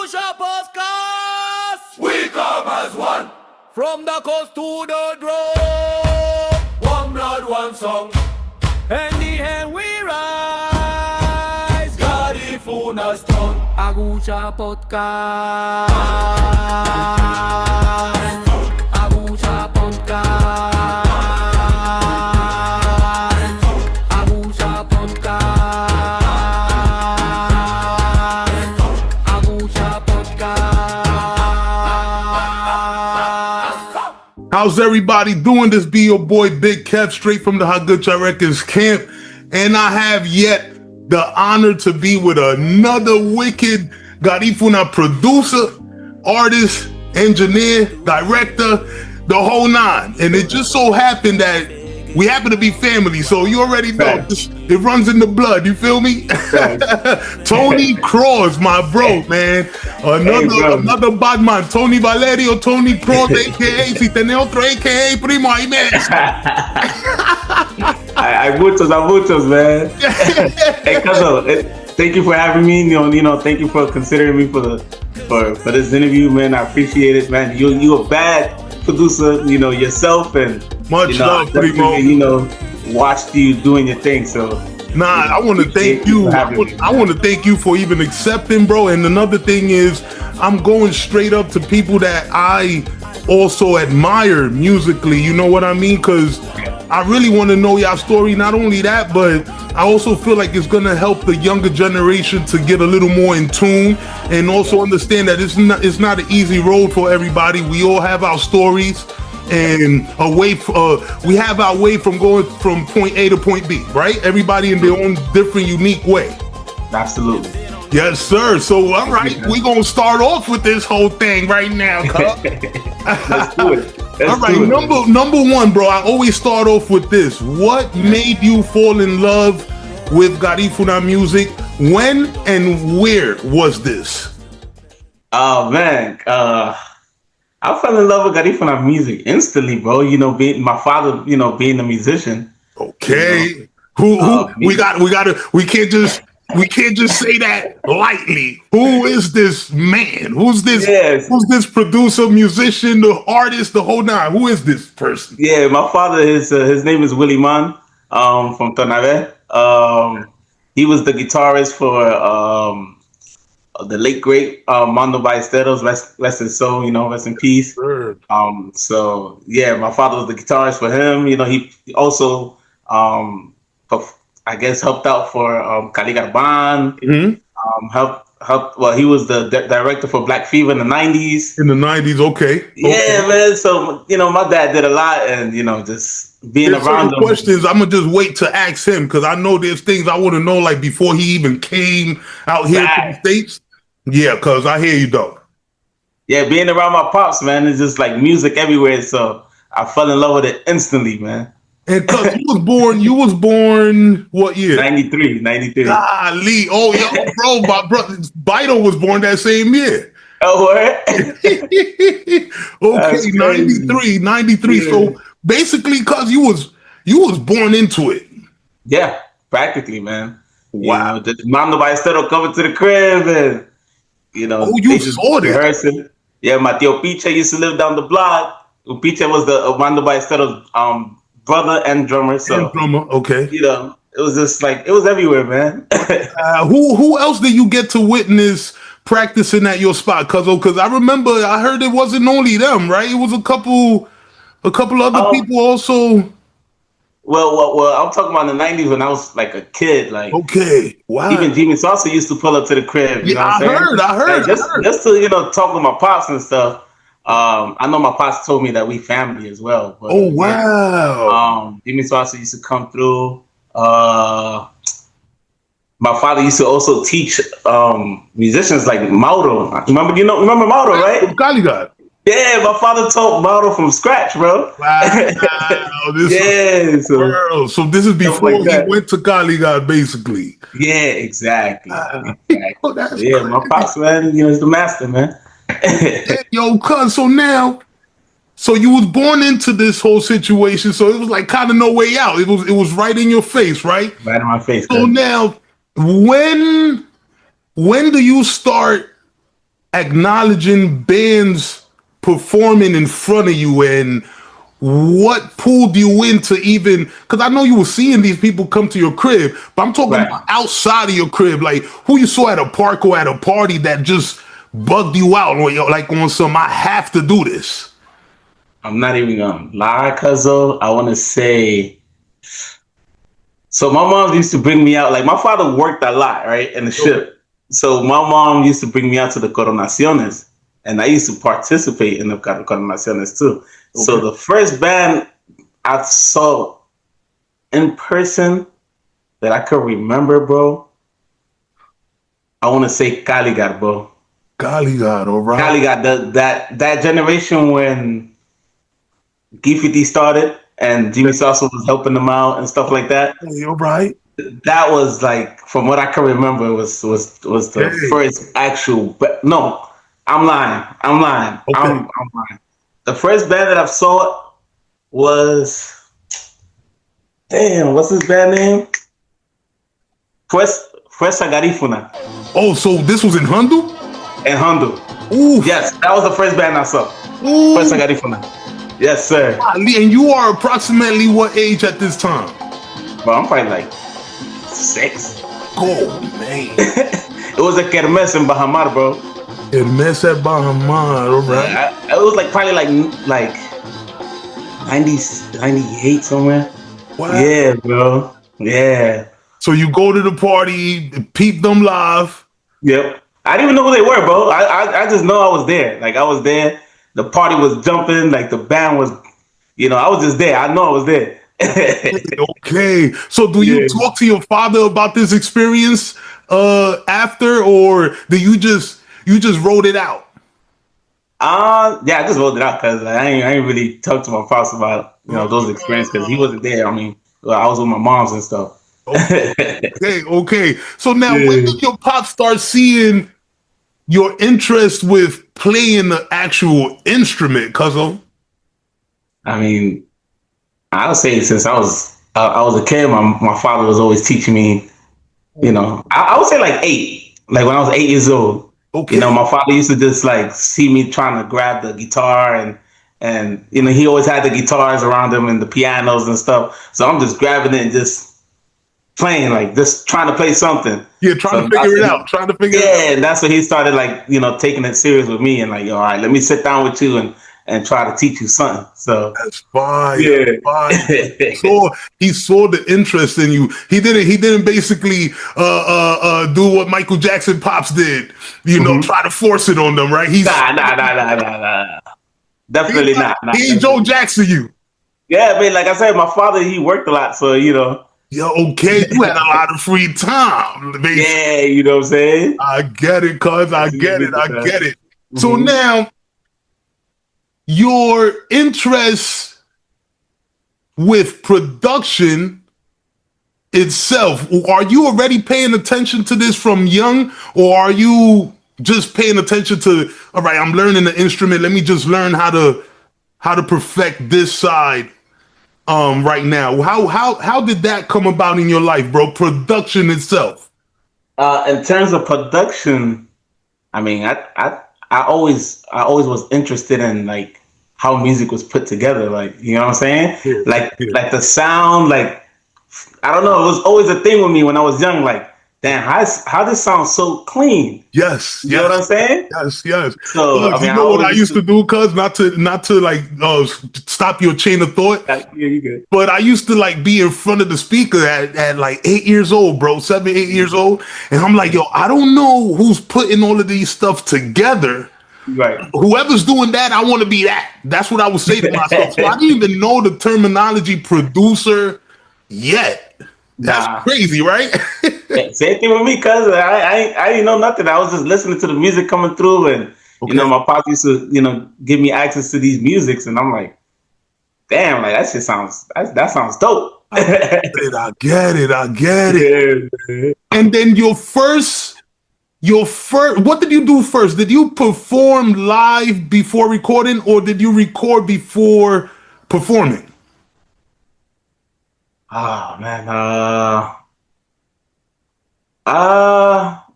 Hagucha Podcast. We come as one. From the coast to the drum. One blood, one song. And the end we rise. Garifuna's tongue. Hagucha Podcast. Hagucha Podcast. Hagucha Podcast. Hagucha Podcast. How's everybody doing? This be your boy Big Kev, straight from the Hagucha Records camp. And I have yet the honor to be with another wicked Garifuna producer, artist, engineer, director, the whole nine. And it just so happened that we happen to be family, so you already know it runs in the blood. You feel me? Tony Kross, my bro, man. Another bad man. Tony Valerio, Tony Kross, aka si tiene otro aka primo ahí me. Hay muchos, man. Hey, Cuzzo, thank you for having me. You know, thank you for considering me for this interview, man. I appreciate it, man. You a bad producer, you know, yourself, and much love, primo. You know, watched you doing your thing, so. Nah, I want to thank you. I want to thank you for even accepting, bro. And another thing is, I'm going straight up to people that I also admire musically. You know what I mean? Because I really want to know your story. Not only that, but I also feel like it's going to help the younger generation to get a little more in tune and also understand that it's not an easy road for everybody. We all have our stories. And we have our way from going from point A to point B, right? Everybody in their own different, unique way. Absolutely. Yes, sir. So, all right, we're going to start off with this whole thing right now. Let's do it. All right, number one, bro, I always start off with this. What made you fall in love with Garifuna music? When and where was this? Oh, man. I fell in love with Garifuna music instantly, bro. You know, my father, you know, being a musician. Okay. You know, we can't just say that lightly. Who is this man? Who's this producer, musician, the artist, the whole nine? Who is this person? Yeah, my father, his name is Willie Man, from Tonave. He was the guitarist for the late great Mando Ballesteros, rest his soul, you know, rest in peace. Sure. So yeah, my father was the guitarist for him. You know, he also I guess helped out for Caligar Band. Mm-hmm. Well, he was the director for Black Fever in the 90s. In the 90s, okay. Yeah, man. So, you know, my dad did a lot, and, you know, just being around them. Questions I'm going to just wait to ask him, because I know there's things I want to know, like, before he even came out here to the States. Yeah, because I hear you, though. Yeah, being around my pops, man, it's just like music everywhere. So I fell in love with it instantly, man. And cuz you was born what year? 93. Golly. Oh, yo, bro, my brother Bito was born that same year. Oh, what? Okay, 93. Yeah. So basically, cuz you was born into it. Yeah, practically, man. Wow. You know, just Mando Ballesteros coming to the crib, and, you know. Oh, you saw it. Rehearsing. Yeah, my tío Piche used to live down the block. Piche was the Mando Ballesteros brother and drummer. So, okay. You know, it was just like, it was everywhere, man. Who else did you get to witness practicing at your spot, Cuzzo? Because I remember I heard it wasn't only them, right? It was a couple other people also. Well, I'm talking about in the 90s when I was like a kid. Like, okay, wow. Even Jimmy Salsa used to pull up to the crib. You know what I'm saying? I heard. Like, just to, you know, talk with my pops and stuff. I know my pops told me that we family as well. But, oh, wow. Jimmy Salsa used to come through. My father used to also teach musicians like Mauro. Remember Mauro, right? Caligard. Yeah, my father taught Mauro from scratch, bro. Wow. So this is before he went to Caligard, basically. Yeah, exactly. Oh, yeah, my pops, man, you know, he's the master, man. Yo, cuz, so you was born into this whole situation, so it was like kind of no way out. It was right in your face, right? Right in my face. So now, when do you start acknowledging bands performing in front of you, and what pulled you into even, because I know you were seeing these people come to your crib, but I'm talking Right. about outside of your crib, like who you saw at a park or at a party that just bugged you out, or like on some, I have to do this. I'm not even gonna lie, cuzzo. I want to say. So my mom used to bring me out. Like my father worked a lot, right, in the ship. So my mom used to bring me out to the coronaciones, and I used to participate in the coronaciones too. Okay. So the first band I saw in person that I could remember, bro, I want to say Caligard, bro. Caligard, all right. Caligard, that generation when Gifty started and Jimmy Salsa was helping them out and stuff like that. You're right. That was like, from what I can remember, was the first actual. No, I'm lying. Okay. I'm lying. The first band that I saw was, damn, what's his band name? Fuerza Garifuna. Oh, so this was in Hundu? In Hundu. Ooh. Yes, that was the first band I saw. Ooh. Fuerza Garifuna. Yes, sir. And you are approximately what age at this time? Well, I'm probably like 6. Oh, man. It was a kermesse in Bahamar, bro. Kermesse at Bahamar, all right. It was like probably like 90s, 98 somewhere. Wow. Yeah, bro. Yeah. So you go to the party, peep them live. Yep. I didn't even know who they were, bro. I just know I was there. Like I was there. The party was jumping. Like the band was, I was just there. I know I was there. Okay. So do you talk to your father about this experience after, or do you just wrote it out? Yeah, I just wrote it out because I ain't really talked to my father about those experiences because he wasn't there. I mean, I was with my moms and stuff. Okay. So now, when did your pop start seeing your interest with playing the actual instrument, cuzzo? I mean, I would say since I was a kid, my father was always teaching me. I would say like 8, like when I was 8 years old. Okay. My father used to just like see me trying to grab the guitar and he always had the guitars around him and the pianos and stuff. So I'm just grabbing it and just playing, like just trying to play something. Yeah, trying to figure it out. Yeah, and that's when he started like, taking it serious with me and like, all right, let me sit down with you and try to teach you something. So that's fine. Yeah. Fine. So he saw the interest in you. He didn't basically do what Michael Jackson Pops did. Try to force it on them, right? Nah. Definitely not. He ain't Joe Jackson you. Yeah, but like I said, my father, he worked a lot, so Yeah, okay. You had a lot of free time. Basically. Yeah, you know what I'm saying? I get it, cuz. I get it. Mm-hmm. So now, your interest with production itself, are you already paying attention to this from young, or are you just paying attention to, all right, I'm learning the instrument, let me just learn how to perfect this side right now? How did that come about in your life, bro? Production itself. In terms of production, I mean, I always was interested in like how music was put together, like, you know what I'm saying? Yeah, like the sound, like, I don't know, it was always a thing with me when I was young, like, damn, how this sounds so clean. Yes. You know what I'm saying? Yes. So I mean, what I used to do, cuz, not to like stop your chain of thought. Yeah, you good. But I used to like be in front of the speaker at like 8 years old, bro, 7, 8 years old, and I'm like, yo, I don't know who's putting all of these stuff together. Right. Whoever's doing that, I want to be that. That's what I would say to myself. So I didn't even know the terminology producer yet. That's crazy, right? Same thing with me, cuz I didn't know nothing. I was just listening to the music coming through, and my pops used to give me access to these musics, and I'm like, damn, like that sounds dope. I get it. Yeah. And then your first, what did you do first? Did you perform live before recording, or did you record before performing? Oh man,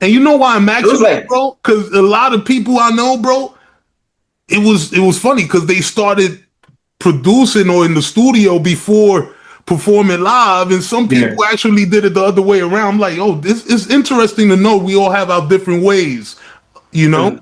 And you know why I'm asking, like, bro? Because a lot of people I know, bro, it was funny because they started producing or in the studio before performing live, and some people actually did it the other way around. I'm like, oh, this is interesting to know. We all have our different ways, you know.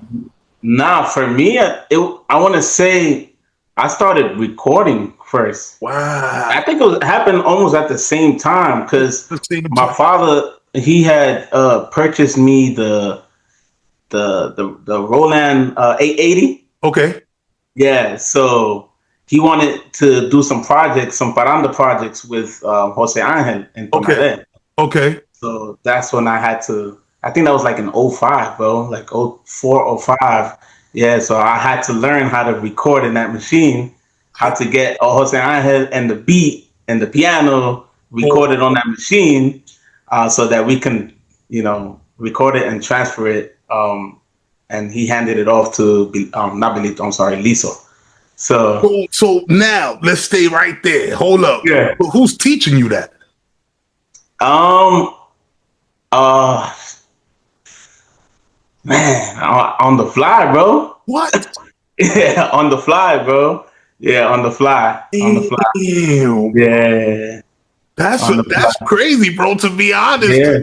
Nah, for me, I want to say I started recording first. Wow. I think it happened almost at the same time because my father, he had purchased me the Roland 880. Okay. Yeah, so he wanted to do some projects, some paranda projects with Jose Angel and Tonale. Okay. So that's when I had to. I think that was like in 05, bro, like 04, 05. Yeah, so I had to learn how to record in that machine, how to get Jose Angel and the beat and the piano recorded on that machine, so that we can, record it and transfer it. And he handed it off to not Belito, I'm sorry, Liso. So now let's stay right there. Hold up. Yeah. Who's teaching you that? Man, on the fly, bro. What? Yeah, on the fly, bro. Yeah, on the fly. On the fly. Damn. Yeah. That's crazy, bro, to be honest. Yeah.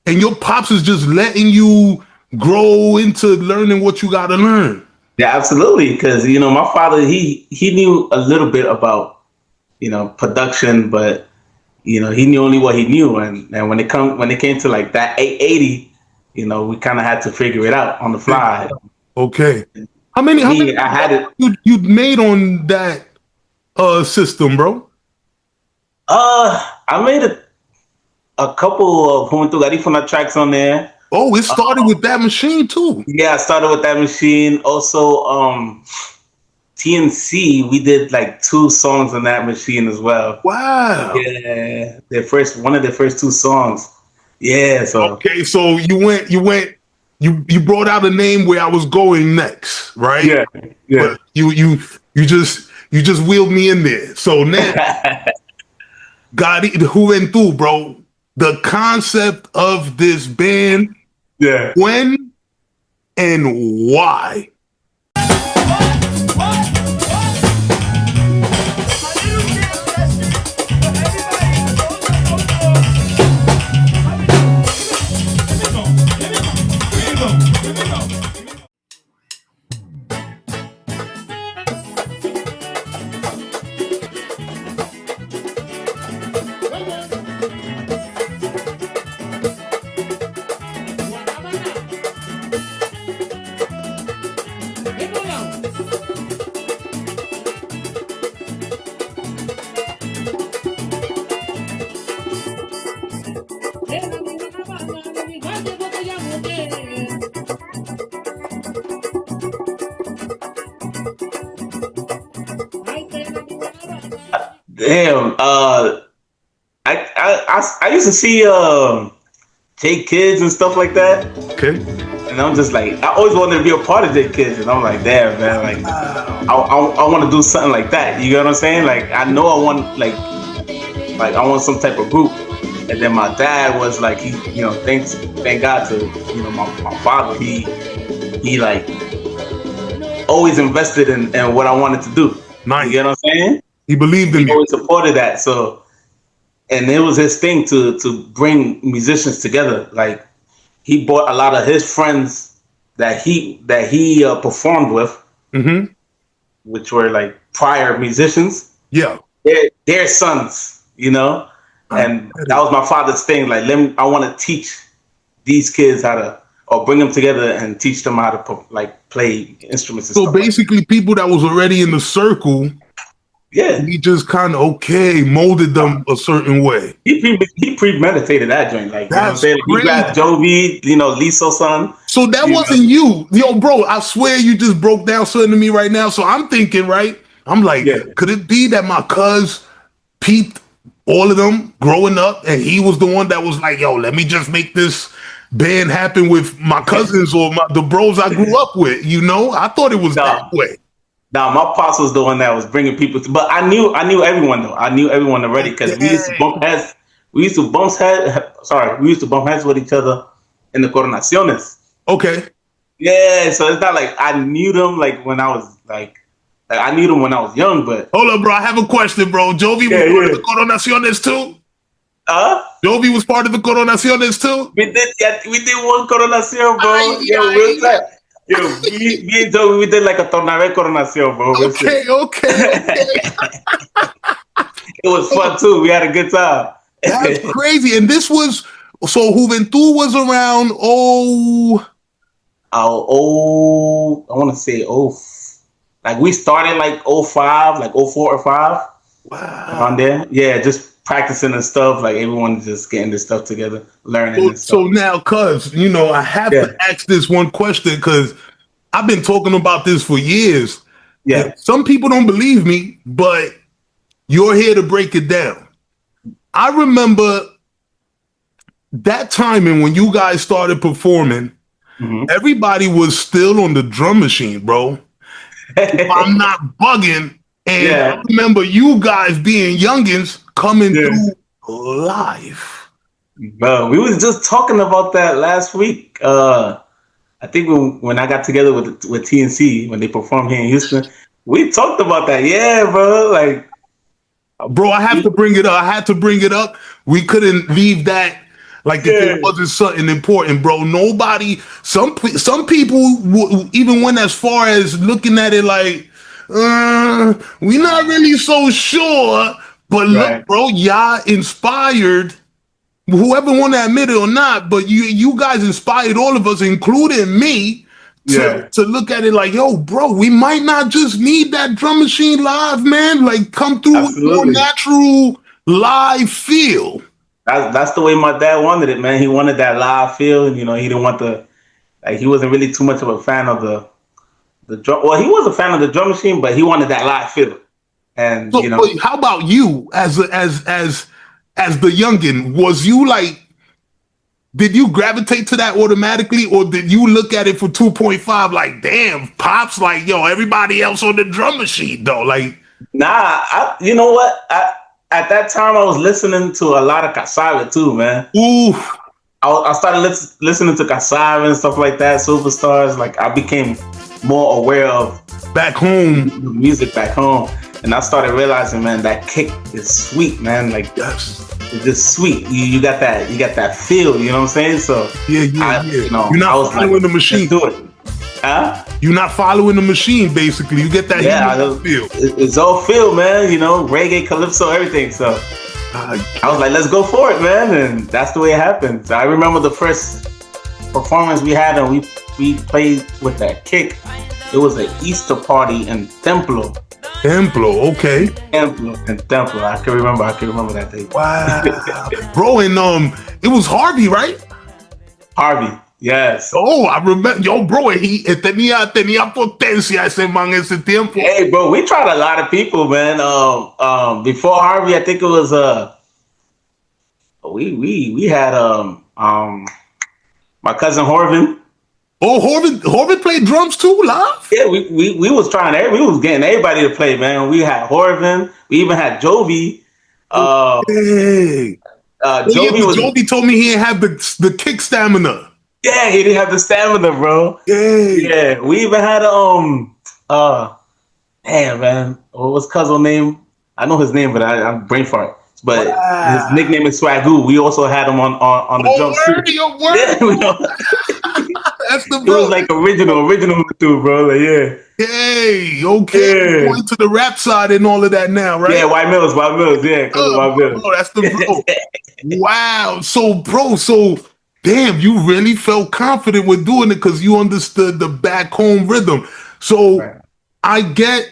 And your pops is just letting you grow into learning what you got to learn. Yeah, absolutely. Because, my father, he knew a little bit about, production, but, he knew only what he knew. And when it came to like that 880, we kind of had to figure it out on the fly. Okay. How many I had it. You made on that system, bro? I made a couple of Punta and Garifuna tracks on there. Oh, it started with that machine too. Yeah, I started with that machine. Also, TNC, we did like 2 songs on that machine as well. Wow. Yeah, one of their first 2 songs. Yeah. So okay, so you brought out a name where I was going next, right? Yeah. But you just wheeled me in there. So now, Juventud, bro, the concept of this band. Yeah. When and why? Damn. I used to see J Kids and stuff like that. Okay. And I'm just like, I always wanted to be a part of J Kids, and I'm like, damn, man, like I want to do something like that. You get what I'm saying? Like I know I want like I want some type of group. And then my dad was like, thank God to my father. He like always invested in what I wanted to do. Nice. You get what I'm saying? He believed in you. He always supported that. So, and it was his thing to bring musicians together. Like he brought a lot of his friends that he performed with, which were like prior musicians. Yeah, their sons, and that was my father's thing. Like, I want to teach these kids how to, or bring them together and teach them how to play instruments. And so basically, people that was already in the circle. Yeah, he just kind of molded them a certain way. He premeditated that joint, like that's He grabbed Jovi, Liso's son. So that wasn't you, bro. I swear you just broke down something to me right now. So I'm thinking, right? I'm like, could it be that my cuz peeped all of them growing up, and he was the one that was like, yo, let me just make this band happen with my cousins or the bros I grew up with. I thought it was that way. Now, my pops was the one that was bringing people but I knew everyone though. I knew everyone already because we used to bump heads. We used to bump heads with each other in the Coronaciones. Okay. Yeah, so it's not like I knew them like when I was like I knew them when I was young, but Hold up, bro. I have a question, bro. Jovi was part of the Coronaciones too? Jovi was part of the Coronaciones too? We did one Coronación, bro. Real time. Me and Jovi, we did like a Tornave Coronación, bro. Okay. It was fun too. We had a good time. That's crazy. And this was, so Juventud was around, I want to say like we started like 05, like 04 or 05. Wow. On there. Yeah, just practicing and stuff. Like everyone just getting this stuff together, learning and stuff. So now, cuz, I have to ask this one question because I've been talking about this for years. Yeah. And some people don't believe me, but you're here to break it down. I remember that timing when you guys started performing, everybody was still on the drum machine, bro. If I'm not bugging, and I remember you guys being youngins coming through live. Bro, we was just talking about that last week. I think when I got together with TNC, when they performed here in Houston, we talked about that. Yeah, bro. Like, bro, I have to bring it up. I had to bring it up. We couldn't leave that like if it wasn't something important, bro. Nobody, some people even went as far as looking at it like, we're not really so sure. But look, bro, y'all inspired whoever want to admit it or not, but you guys inspired all of us, including me, to look at it like, yo, bro, we might not just need that drum machine live, man. Like, come through with more natural live feel. That's the way my dad wanted it, man. He wanted that live feel, and he didn't want he wasn't really too much of a fan of the drum. Well, he was a fan of the drum machine, but he wanted that live feel. And so, but how about you as the youngin? Was you like, did you gravitate to that automatically, or did you look at it for 2.5 like, damn, Pops, like, yo, everybody else on the drum machine though? Like, nah, you know what? At that time, I was listening to a lot of Cassava too, man. Ooh. I started listening to Cassava and stuff like that, Superstars. Like, I became more aware of back home the music back home. And I started realizing, man, that kick is sweet, man. Like, it's just sweet. You got that feel, you know what I'm saying? So you're not following the machine. Do it. Huh? You're not following the machine, basically. You get that feel. It's all feel, man. Reggae, calypso, everything. So I was like, let's go for it, man. And that's the way it happened. So I remember the first performance we had, and we played with that kick. It was an Easter party in Templo. Okay. Templo. I can remember that day. Wow. Bro, and it was Harvey, right? Harvey. Yes. Oh, I remember. Yo, bro, tenía potencia ese man ese tiempo. Hey, bro, we tried a lot of people, man. Before Harvey, I think it was we had my cousin Horvin. Oh, Horvin played drums too, live? Yeah, we was trying. We was getting everybody to play, man. We had Horvin. We even had Jovi. Jovi told me he didn't have the kick stamina. Yeah, he didn't have the stamina, bro. Yeah. We even had damn, man, what was cousin's name? I know his name, but I'm brain fart. But his nickname is Swagoo. We also had him on the drum too. Yeah, that's the bro. It was like original too, bro. Like, yeah. Hey, okay. Yeah. Going to the rap side and all of that now, right? Yeah, White Mills, yeah. White Mills. Oh, that's the bro. Wow. So damn, you really felt confident with doing it because you understood the back home rhythm. So I get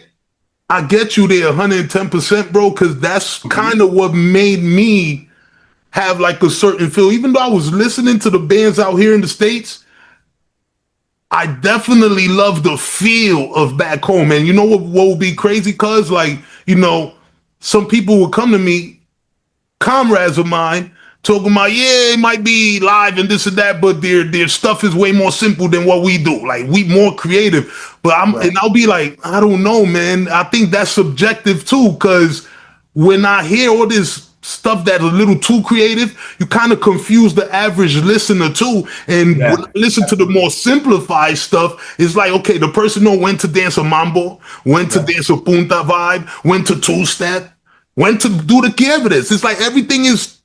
you there 110%, bro, because that's kind of what made me have like a certain feel. Even though I was listening to the bands out here in the States, I definitely love the feel of back home. And you know what would be crazy? Cause like, some people would come to me, comrades of mine, talking about, it might be live and this and that, but their stuff is way more simple than what we do. Like, we more creative. But and I'll be like, I don't know, man. I think that's subjective too, because when I hear all this stuff that's a little too creative, you kind of confuse the average listener too. And when I listen to the more simplified stuff, it's like, okay, the person know when to dance a mambo, when to dance a punta vibe, when to two-step, when to do the quieres. It's like everything is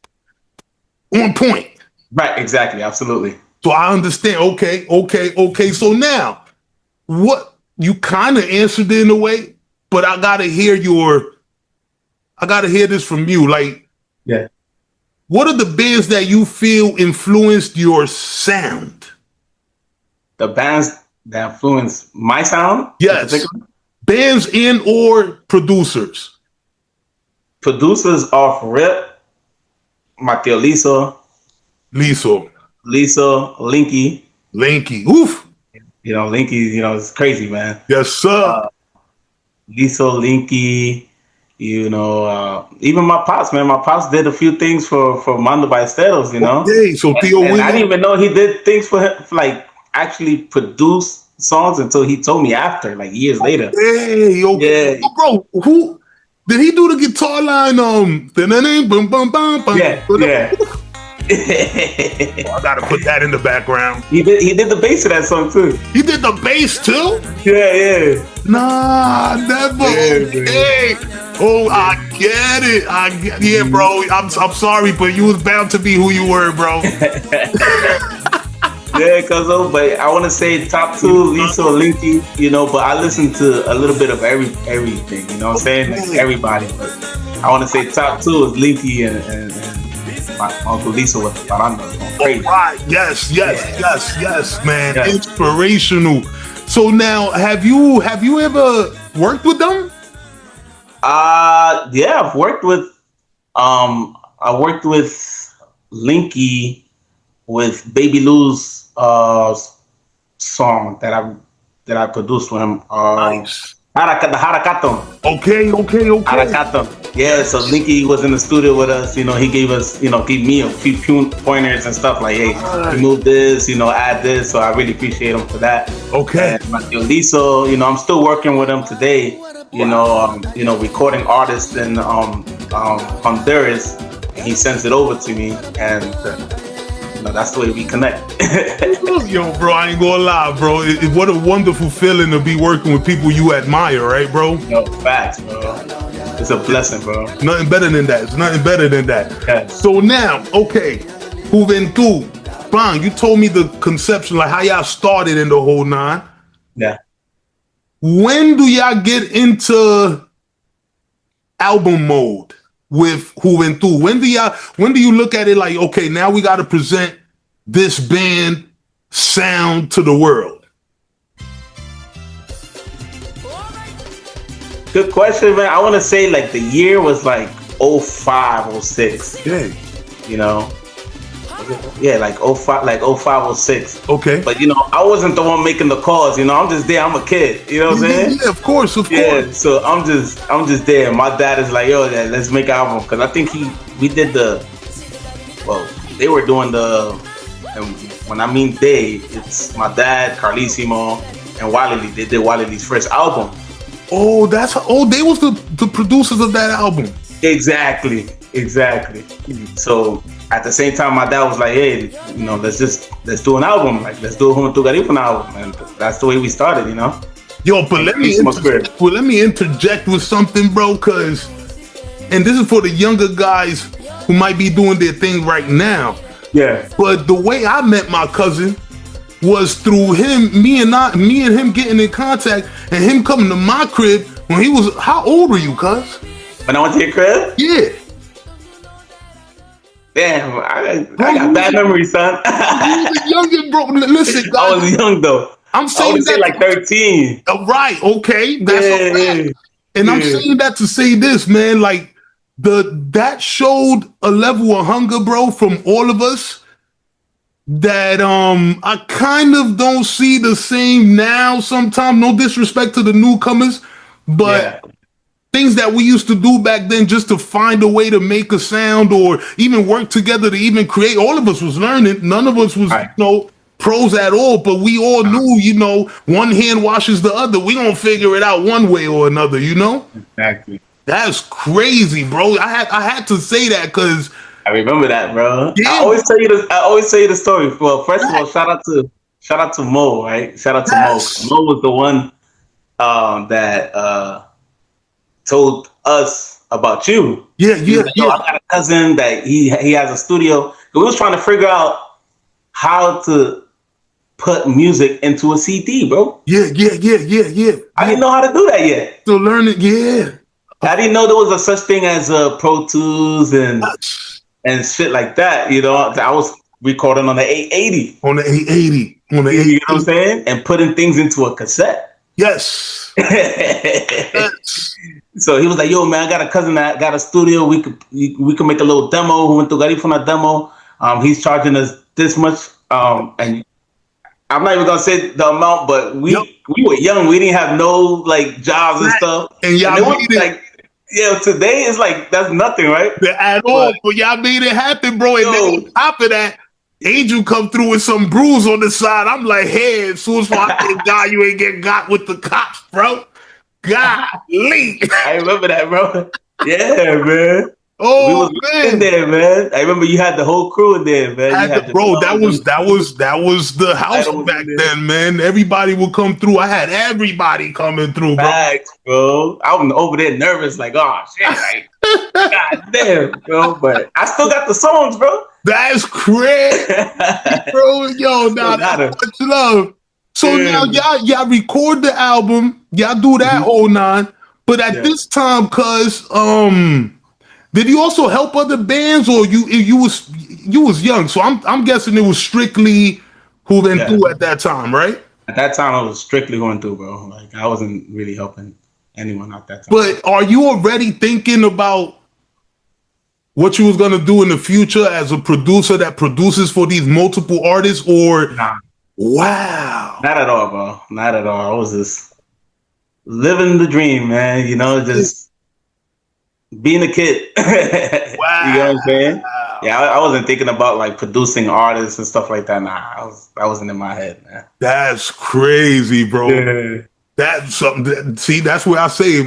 on point. Right, exactly, absolutely. So I understand. Okay. So now, what you kind of answered it in a way, but I gotta hear this from you. Like, what are the bands that you feel influenced your sound? The bands that influenced my sound? Yes. Bands and or producers. Producers off rip, Mateo Liso, Linky. Oof. You know, Linky, it's crazy, man. Yes, sir. Liso, Linky, even my pops, man. My pops did a few things for Mando Ballesteros, Okay, so Theo and I didn't even know he did things for him, like actually produce songs until he told me after, like years later. Hey, okay. Yeah. Bro, who did he do the guitar line? Yeah. I gotta put that in the background. He did the bass of that song too. He did the bass too? Yeah. Nah, never. Okay. Oh, I get it. Yeah, bro. I'm sorry, but you was bound to be who you were, bro. Yeah, but I want to say top two, Lisa or Linky, but I listen to a little bit of everything, you know what I'm saying? Like everybody. But I want to say top two is Linky and my Uncle Lisa with the Paranda. Crazy. Right. Yes, man. Yeah. Inspirational. So now, have you ever worked with them? Yeah, I've worked with I worked with Linky with Baby Lou's song that I produced for him. Nice. The Harakato. Okay. Harakato. Yeah, so Linky was in the studio with us. He gave us, gave me a few pointers and stuff like, hey, remove this, add this. So I really appreciate him for that. Okay. And Mateo Liso, I'm still working with him today. Recording artists in Honduras. He sends it over to me, and that's the way we connect. Yo, bro, I ain't gonna lie, bro. What a wonderful feeling to be working with people you admire, right, bro? No, facts, bro. It's a blessing, bro. Nothing better than that. It's nothing better than that. Yes. So now, okay, Juventud. Fine, you told me the conception, like how y'all started in the whole nine. Yeah. When do y'all get into album mode with Juventud? When do you look at it like, okay, now we got to present this band sound to the world? Good question, man. I want to say like the year was like 05, 06. Yeah. Yeah, like 05, 06. Okay. But I wasn't the one making the calls. I'm just there. I'm a kid. You know what I'm saying? Yeah, of course. Yeah. So I'm just there. My dad is like, yo, let's make an album, because I think we did they were doing when I mean they, it's my dad, Carlissimo, and Wally. They did Wally's first album. Oh, they was the producers of that album. Exactly. So at the same time, my dad was like, hey, let's do an album. Like, let's do a Punta and Garifuna album. And that's the way we started, Yo, but let me interject with something, bro, and this is for the younger guys who might be doing their thing right now. Yeah. But the way I met my cousin was through him, me and him getting in contact, and him coming to my crib when he was. How old were you, cuz? When I went to your crib? Yeah. Damn, I got bad memories, son. Younger, bro. Listen, guys, I was young though. I'm saying I would say like 13. Right. Okay. That's a fact. And I'm saying that to say this, man. Like that showed a level of hunger, bro, from all of us that I kind of don't see the same now. Sometimes, no disrespect to the newcomers, but things that we used to do back then just to find a way to make a sound or even work together to even create. All of us was learning. None of us was, pros at all, but we all knew, one hand washes the other. We gonna figure it out one way or another, Exactly. That's crazy, bro. I had to say that because I remember that, bro. Yeah. I always tell you the story. Well, first of all, shout out to Mo, right? Shout out to Mo. Mo was the one that told us about you. Yeah. Like, yo, I got a cousin that he has a studio. We was trying to figure out how to put music into a CD, bro. Yeah. I didn't know how to do that yet. Still learning, yeah. I didn't know there was a such thing as Pro Tools and shit like that. You know, I was recording on the 880. On the 880. You know what I'm saying? And putting things into a cassette. Yes. So he was like, "Yo, man, I got a cousin that got a studio. We could make a little demo. Who went to Garifuna demo? He's charging us this much. And I'm not even gonna say the amount, but we were young. We didn't have no like jobs and stuff. And y'all made it like, yeah, today is like that's nothing, right? At all. But y'all made it happen, bro. And then on top of that, Angel come through with some bruise on the side. I'm like, hey, as soon as I think God, you ain't get got with the cops, bro. Golly. I remember that, bro. Yeah, man. Oh, we was in there, man. I remember you had the whole crew in there, man. That was the house back then, man. Everybody would come through. I had everybody coming through, bro. Facts, bro. I was over there nervous, like, oh shit, like, god damn, bro. But I still got the songs, bro. That's crazy, bro. Yo, now that's much love. So now y'all record the album, y'all do that whole nine. But at this time, cuz did you also help other bands, or you was young? So I'm guessing it was strictly Juventud at that time, right? At that time, I was strictly going through, bro. Like I wasn't really helping anyone at that time. But are you already thinking about what you was gonna do in the future as a producer that produces for these multiple artists, or nah? Wow, not at all, bro. Not at all. I was just living the dream, man. You know, just being a kid. Wow. You know what I'm saying? Yeah, I wasn't thinking about like producing artists and stuff like that. Nah, that wasn't in my head, man. That's crazy, bro. Yeah. That's something. See, that's where I say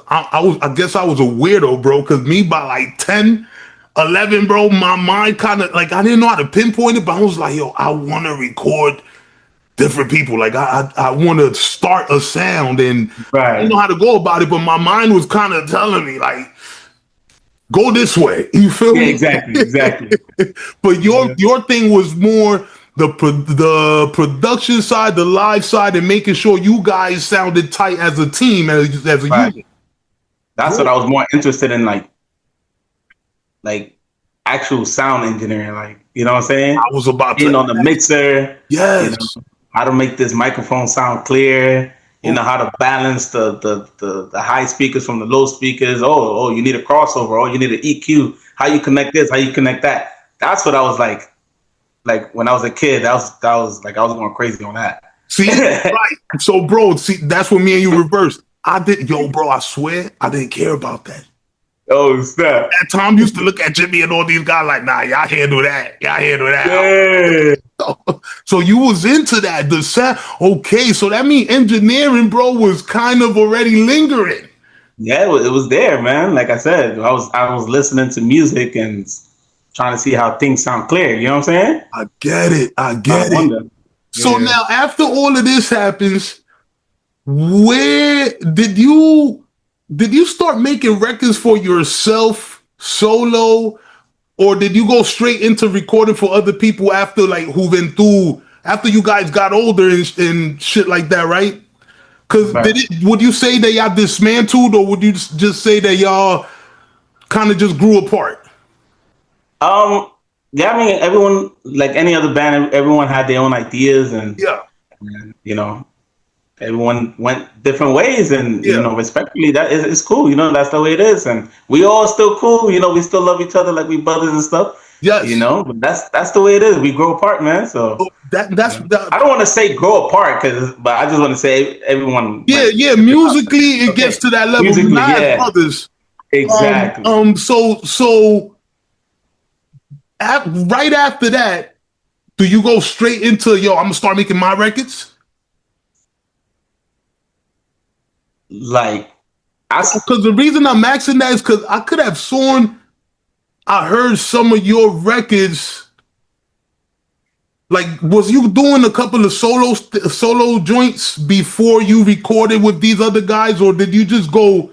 I guess I was a weirdo, bro. Because me by like 10, 11, bro, my mind kind of like I didn't know how to pinpoint it, but I was like, yo, I want to record different people. Like I want to start a sound, and I didn't know how to go about it, but my mind was kind of telling me like, go this way. You feel me? Exactly. But your thing was more the production side, the live side, and making sure you guys sounded tight as a team, as a unit. That's what I was more interested in, like actual sound engineering, like, you know what I'm saying? I was about to on the mixer. Yes. You know, how to make this microphone sound clear. You know how to balance the high speakers from the low speakers. Oh, you need a crossover. Oh, you need an EQ. How you connect this? How you connect that? That's what I was like when I was a kid. That was like I was going crazy on that. See, right? So, bro, that's what me and you reversed. Bro, I swear I didn't care about that. Oh, snap. That Tom used to look at Jimmy and all these guys like, nah, y'all handle that. Yeah. So you was into that. The sound. Okay, so that means engineering, bro, was kind of already lingering. Yeah, it was there, man. Like I said, I was listening to music and trying to see how things sound clear. You know what I'm saying? I get it. So now, after all of this happens, where did you start making records for yourself solo, or did you go straight into recording for other people after like Juventud, after you guys got older and shit like that, right? Because would you say that y'all dismantled, or would you just say that y'all kind of just grew apart? Yeah, I mean, everyone, like any other band, everyone had their own ideas, and you know, everyone went different ways, and you know, respectfully, that is cool. You know, that's the way it is, and we all still cool. You know, we still love each other like we brothers and stuff. Yes, you know, but that's the way it is. We grow apart, man. So that's I don't want to say grow apart, but I just want to say everyone. Yeah. Musically, it gets to that level. Musically, brothers. Exactly. So right after that, do you go straight into I'm gonna start making my records? Like, Because the reason I'm asking that is because I could have sworn I heard some of your records. Like, was you doing a couple of solo joints before you recorded with these other guys, or did you just go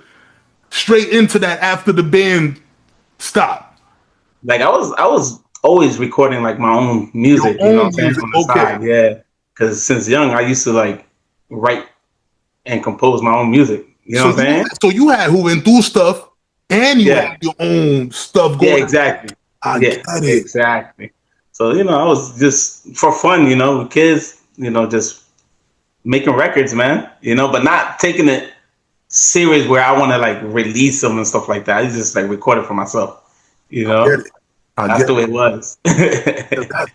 straight into that after the band stopped? Like I was always recording like my own music, you know what I'm saying, on the side, yeah. Because since young, I used to like write and compose my own music. You know what I'm saying? So you had Juventud stuff, and you had your own stuff going. Yeah, exactly. I get it. Exactly. So I was just for fun, with kids, just making records, man. But not taking it serious where I want to like release them and stuff like that. I just like record it for myself. That's the way it was.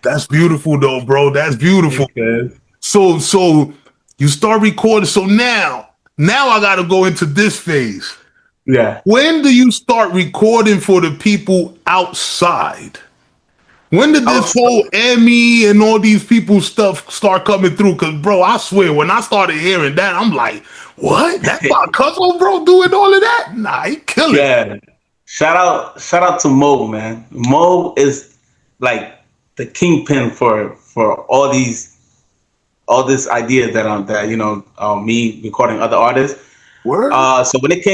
That's beautiful though, bro. That's beautiful. Okay. So you start recording. So now I got to go into this phase. Yeah. When do you start recording for the people outside? When did this whole Emmy and all these people stuff start coming through? Because, bro, I swear, when I started hearing that, I'm like, what? That's my cousin, bro, doing all of that? Nah, he killing it. Yeah. Shout out to Mo, man. Mo is like the kingpin for all this idea that me recording other artists. Word? So when it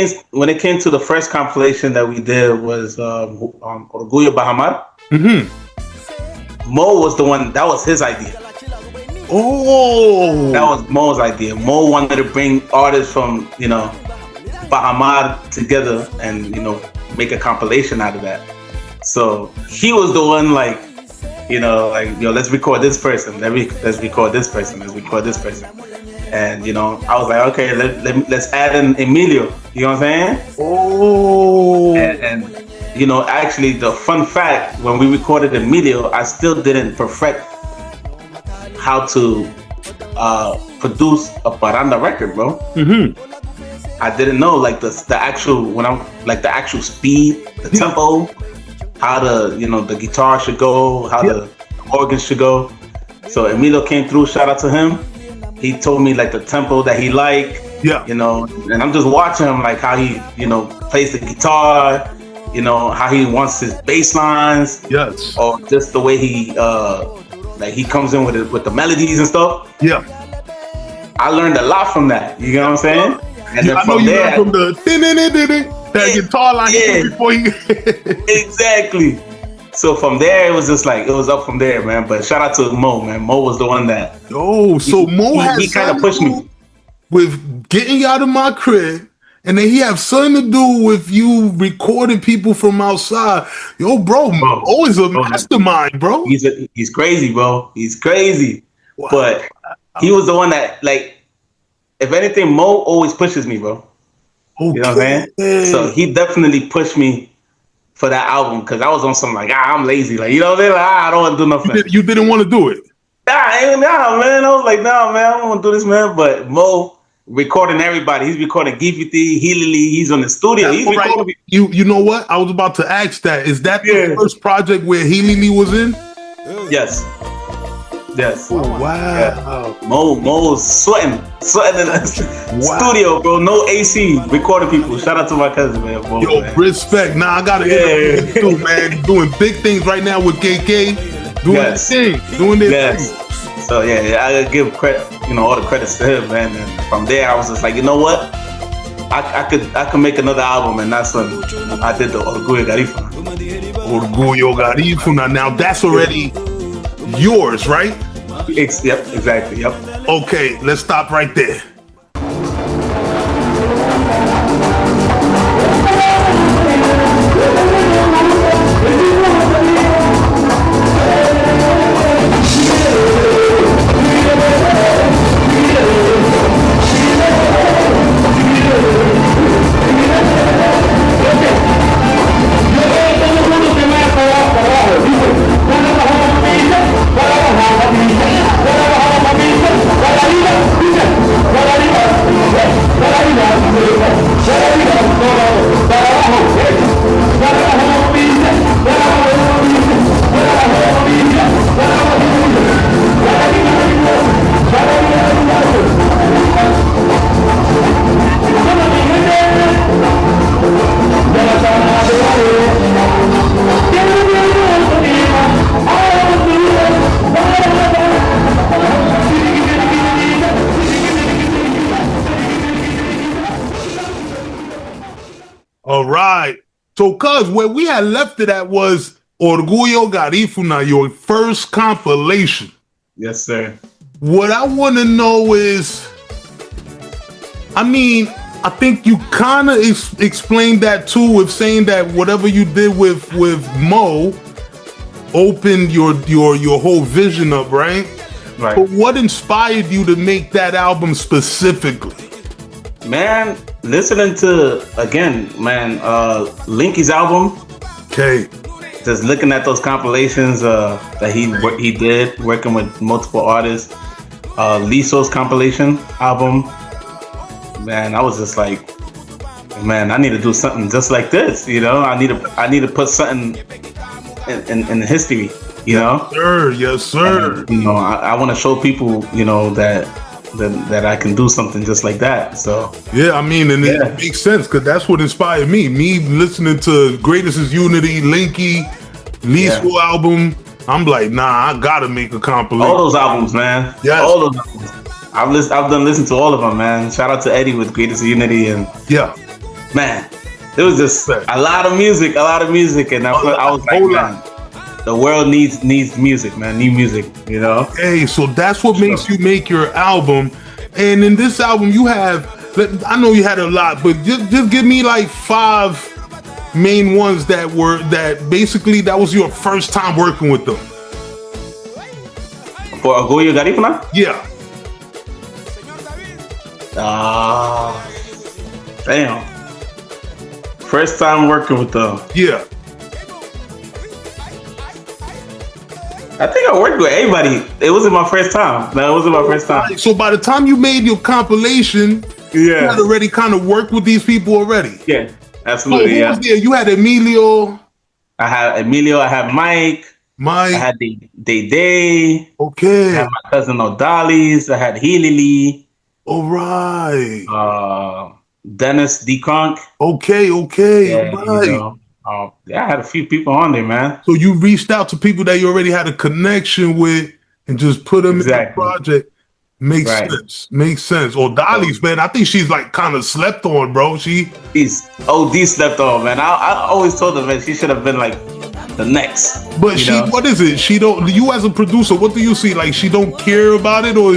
came to the first compilation that we did was Orgullo Bahamar. Mm-hmm. Mo was the one, that was his idea. Oh, that was Mo's idea. Mo wanted to bring artists from Bahamar together and make a compilation out of that. So he was the one let's record this person. Let's record this person. Let's record this person. And I was like, okay, let's add in Emilio. You know what I'm saying? Oh. And actually, the fun fact, when we recorded Emilio, I still didn't perfect how to produce a paranda record, bro. Mm-hmm. I didn't know the actual speed, the tempo, how the guitar should go, how the organ should go. So Emilio came through. Shout out to him. He told me the tempo that he liked. Yeah. And I'm just watching him how he plays the guitar. How he wants his bass lines. Yes. Or just the way he he comes in with the melodies and stuff. Yeah. I learned a lot from that. You know what I'm saying? And then from there, from that guitar line before you. Exactly. So from there, it was just it was up from there, man. But shout out to Mo, man. Mo was the one that. Oh, so Mo he kind of pushed me with getting you out of my crib. And then he have something to do with you recording people from outside. Yo, bro, Mo is a mastermind, bro. He's crazy, bro. He's crazy. Wow. But he was the one that, if anything, Mo always pushes me, bro. Okay. You know what I'm saying? So he definitely pushed me for that album because I was on some I'm lazy. You know what I'm saying? I don't want to do nothing. You didn't want to do it? Nah, man. I was like, nah, man, I don't want to do this, man. But Mo recording everybody. He's recording Gifty, Hilly. He's on the studio. He's recording. Right. You know what? I was about to ask that. Is that the first project where Hilly was in? Yes. Oh, wow. Yeah. Mo's sweating in the studio, bro. No AC. Recording people. Shout out to my cousin, man. Mo, yo, man. Respect. Nah, I gotta get it too, man. Doing big things right now with KK. Doing this thing. Doing this thing. So I give credit, all the credits to him, man. And from there, I was just like, you know what? I could make another album, and that's when I did the Orgullo Garifuna. Orgullo Garifuna. Now that's already yours, right? Yep, exactly. Yep. Okay, let's stop right there. Para All right. So, cuz where we had left it at was Orgullo Garifuna, your first compilation. Yes, sir. What I want to know is, I mean, I think you kind of explained that too, with saying that whatever you did with Mo opened your whole vision up, right? Right. But what inspired you to make that album specifically? Man, listening to Linky's album. Okay. Just looking at those compilations that he did, working with multiple artists. Liso's compilation album. Man, I was just like, man, I need to do something just like this. You know, I need to put something in history. You know. Yes, sir. And, you know, I want to show people, you know, that I can do something just like that. So yeah, I mean, and it makes sense because that's what inspired me. Me listening to Greatest is Unity, Linky, Liso album. I'm like, nah, I gotta make a compilation. All those albums, man. Yes. All those albums. I've done listen to all of them, man. Shout out to Eddie with Greatest Unity, and man, it was just a lot of music, and I was like, man, the world needs music, man, new music, you know. Hey, so that's what makes you make your album, and in this album you have, I know you had a lot, but just give me like 5 main ones that was your first time working with them. For Hagucha Garifuna? Yeah. Damn. First time working with them. Yeah. I think I worked with everybody. It wasn't my first time. No, it wasn't my first time. So by the time you made your compilation, you had already kind of worked with these people already. Yeah, absolutely. Who was there? You had Emilio. I had Emilio. I had Mike. I had Day. Okay. I had my cousin Odalis. I had Hilili. All right. Dennis D. Kronk. Okay. Yeah, all right. You know, I had a few people on there, man. So you reached out to people that you already had a connection with and just put them in the project. Makes sense. Odalis, man, I think she's like kind of slept on, bro. She's OD slept on, man. I always told her, man, she should have been like the next. But what is it? She don't. You as a producer, what do you see? Like she don't care about it, or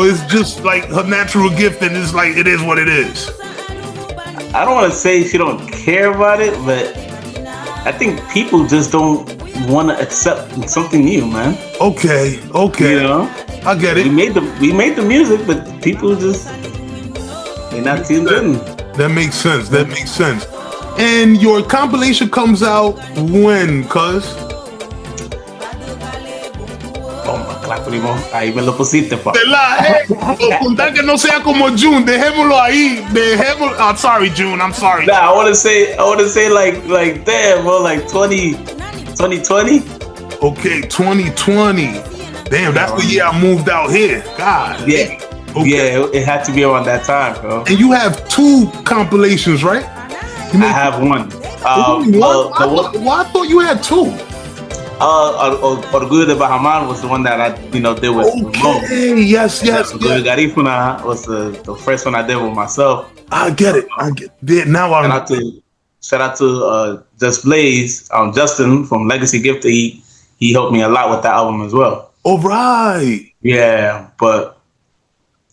it's just like her natural gift, and it's like it is what it is. I don't want to say she don't care about it, but I think people just don't want to accept something new, man. Okay. You know, I get it. We made the music, but people just they're not tuned in. That makes sense. And your compilation comes out when, cuz? Primo, ahí me lo pusiste, pa. Contar que no sea como June, dejémoslo ahí, I'm sorry, June, I'm sorry. Nah, I want to say like damn, bro, like 2020. Okay, 2020. Damn, that's the year I moved out here. God. Yeah. Okay. Yeah, it had to be around that time, bro. And you have 2 compilations, right? I have one. I thought you had 2. Orgullo de Bahaman was the one that I did with Mo. Yes. Orgullo de Garifuna was the first one I did with myself. I get it. Now I shout out to Just Blaze, Justin from Legacy Gift. He helped me a lot with that album as well. All right. Yeah, but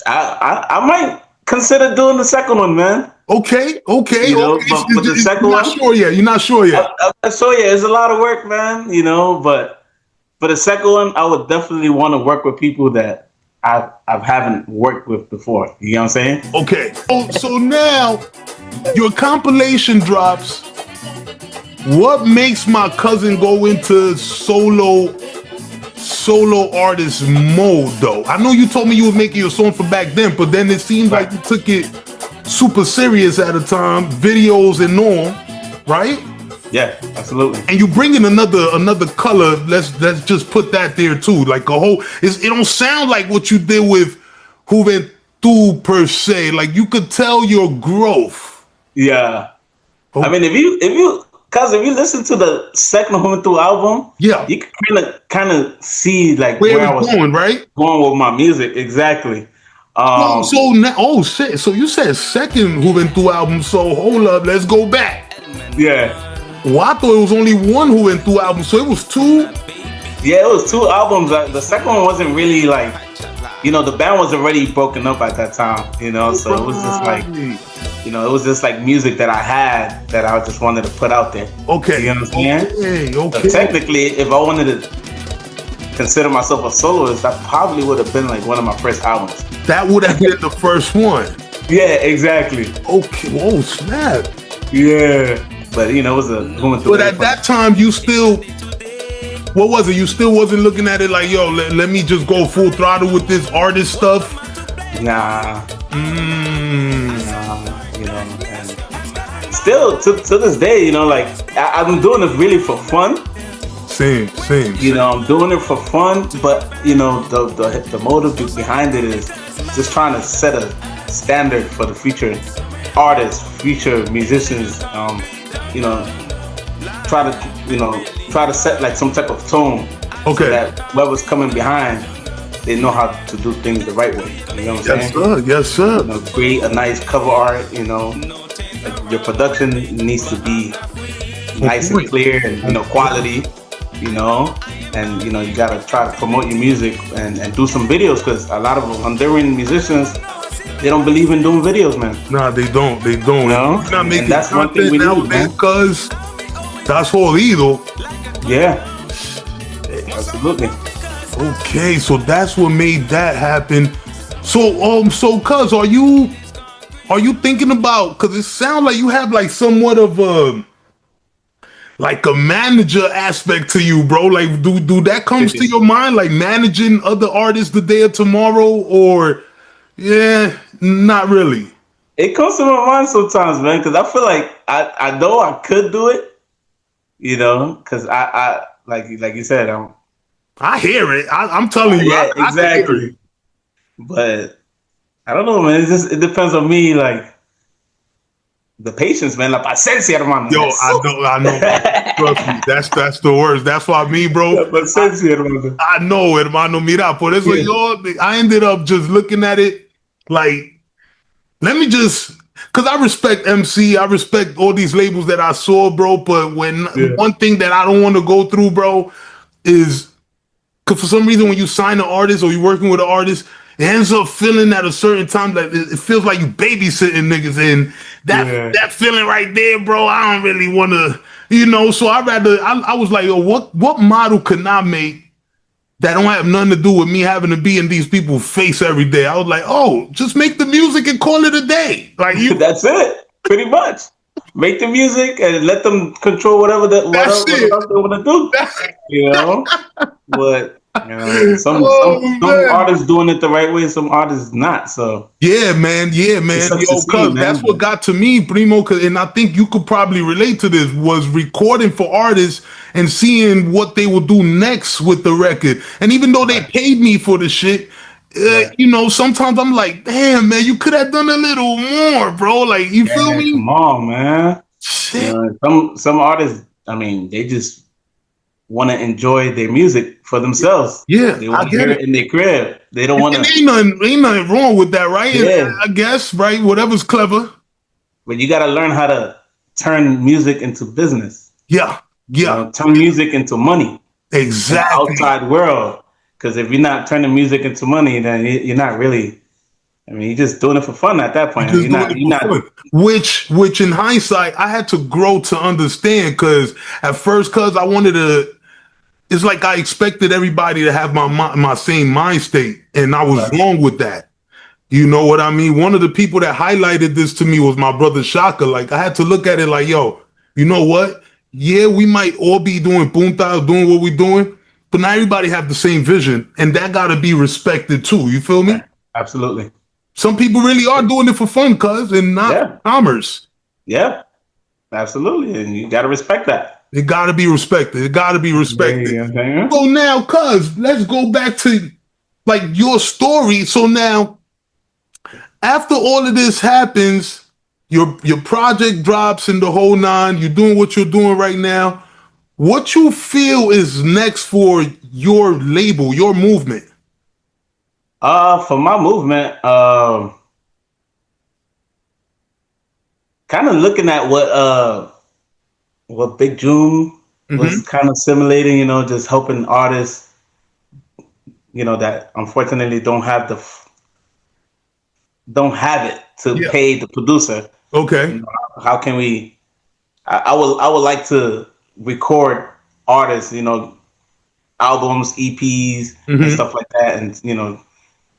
I might consider doing the second one, man. Okay. But the second one, you're not sure yet. I'm not sure yet. It's a lot of work, man. But for the second one, I would definitely want to work with people that I haven't worked with before. You know what I'm saying? Okay. So now your compilation drops. What makes my cousin go into solo artist mode, though? I know you told me you were making your song for back then, but then it seemed like you took it super serious at a time, videos and all, right? Yeah, absolutely. And you bring in another color. Let's just put that there too. Like it don't sound like what you did with Juventud per se. Like you could tell your growth. Yeah. Okay. I mean, if you listen to the second Juventud album, you can kind of see like where I was going, right? Going with my music, exactly. So now, oh shit! So you said second Juventud album. So hold up, let's go back. Yeah. Well, I thought it was only one Juventud album. So it was two. Yeah, it was 2 albums. The second one wasn't really like, the band was already broken up at that time. So it was just like, it was just like music that I had that I just wanted to put out there. Okay. You know what I'm saying? Okay. So technically, if I wanted to consider myself a soloist, that probably would have been like one of my first albums. That would have been the first one. Yeah, exactly. Okay. Whoa, snap. Yeah. But it was a going through. But at that time, you still, what was it? You still wasn't looking at it like, yo, let me just go full throttle with this artist stuff. Nah. And still to this day, like I'm doing it really for fun. Same. I'm doing it for fun, but the motive behind it is just trying to set a standard for the future artists, future musicians. Try to set like some type of tone. Okay. So that whoever's coming behind, they know how to do things the right way. You know what I'm saying? Yes, sir. Create a nice cover art. Like your production needs to be nice and clear and quality. And you gotta try to promote your music and do some videos, because a lot of Honduran musicians, they don't believe in doing videos, man. Nah, they don't. No? Not making and that's one thing we need, man. Because that's jodido. Yeah, absolutely. Okay, so that's what made that happen. So cuz, are you thinking about, because it sounds like you have like somewhat of a manager aspect to you, bro? Like, do that comes to your mind, like managing other artists the day of tomorrow, or not really? It comes to my mind sometimes, man, because I feel like I know I could do it, because I like you said, I hear it. I'm telling you. Yeah, exactly. But I don't know, man. It depends on me, like the patience, man. La paciencia, hermano. Yo, I know. Trust me, that's the worst. That's why me, bro. La paciencia, hermano. I know, hermano. Mira, por eso I ended up just looking at it like, let me just, because I respect MC, I respect all these labels that I saw, bro. But one thing that I don't want to go through, bro, is because for some reason when you sign an artist or you're working with an artist, it ends up feeling at a certain time that it feels like you babysitting niggas, and that feeling right there, bro, I don't really want to, so I was like, yo, what model can I make that don't have nothing to do with me having to be in these people's face every day? I was like, oh, just make the music and call it a day. Like That's it, pretty much. Make the music and let them control whatever they want to do. But some artists doing it the right way, some artists not. So yeah, man. Yo, cuz that's what got to me, Primo. And I think you could probably relate to this. Was recording for artists and seeing what they will do next with the record. And even though they paid me for the shit, sometimes I'm like, damn, man, you could have done a little more, bro. Like, you feel me? Come on, man. Shit. Some artists, I mean, they just want to enjoy their music for themselves. Yeah, they want to hear it in their crib. They don't want to. Ain't nothing wrong with that, right? Yeah. I guess, right? Whatever's clever. But you got to learn how to turn music into business. Yeah. Turn music into money. Exactly. In the outside world. Because if you're not turning music into money, then you're not really. I mean, you're just doing it for fun at that point. You're not. Which in hindsight, I had to grow to understand. Because at first, I wanted to. It's like I expected everybody to have my same mind state, and I was wrong with that. You know what I mean? One of the people that highlighted this to me was my brother Shaka. Like, I had to look at it like, yo, you know what? Yeah, we might all be doing punta, doing what we're doing, but not everybody have the same vision, and that got to be respected too. You feel me? Absolutely. Some people really are doing it for fun, and not commerce. Yeah, absolutely, and you got to respect that. It got to be respected. Yeah. So now, let's go back to like your story. So now, after all of this happens, your project drops in the whole nine. You're doing what you're doing right now. What you feel is next for your label, your movement? For my movement, kind of looking at what Big June was kind of simulating, you know, just helping artists, you know, that unfortunately don't have it to pay the producer. Okay. You know, how can we? I would like to record artists, you know, albums, EPs, and stuff like that, and you know,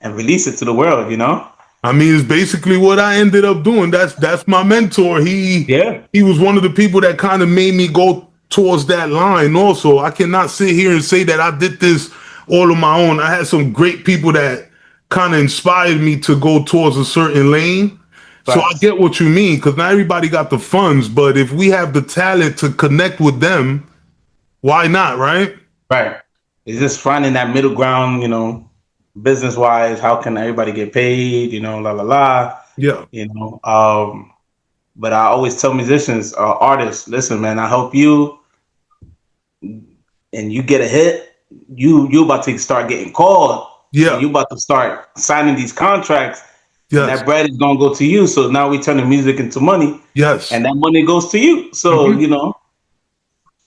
and release it to the world, you know. I mean, it's basically what I ended up doing. That's my mentor. He was one of the people that kind of made me go towards that line. Also, I cannot sit here and say that I did this all on my own. I had some great people that kind of inspired me to go towards a certain lane. So I get what you mean, because not everybody got the funds, but if we have the talent to connect with them, why not, right? Right. It's just finding that middle ground, you know, business-wise. How can everybody get paid, you know, la, la, la. Yeah. You know, but I always tell musicians, artists, listen, man, I help you, and you get a hit, you about to start getting called. Yeah. You about to start signing these contracts. Yes. That bread is gonna go to you. So now we turn the music into money. Yes. And that money goes to you. So you know,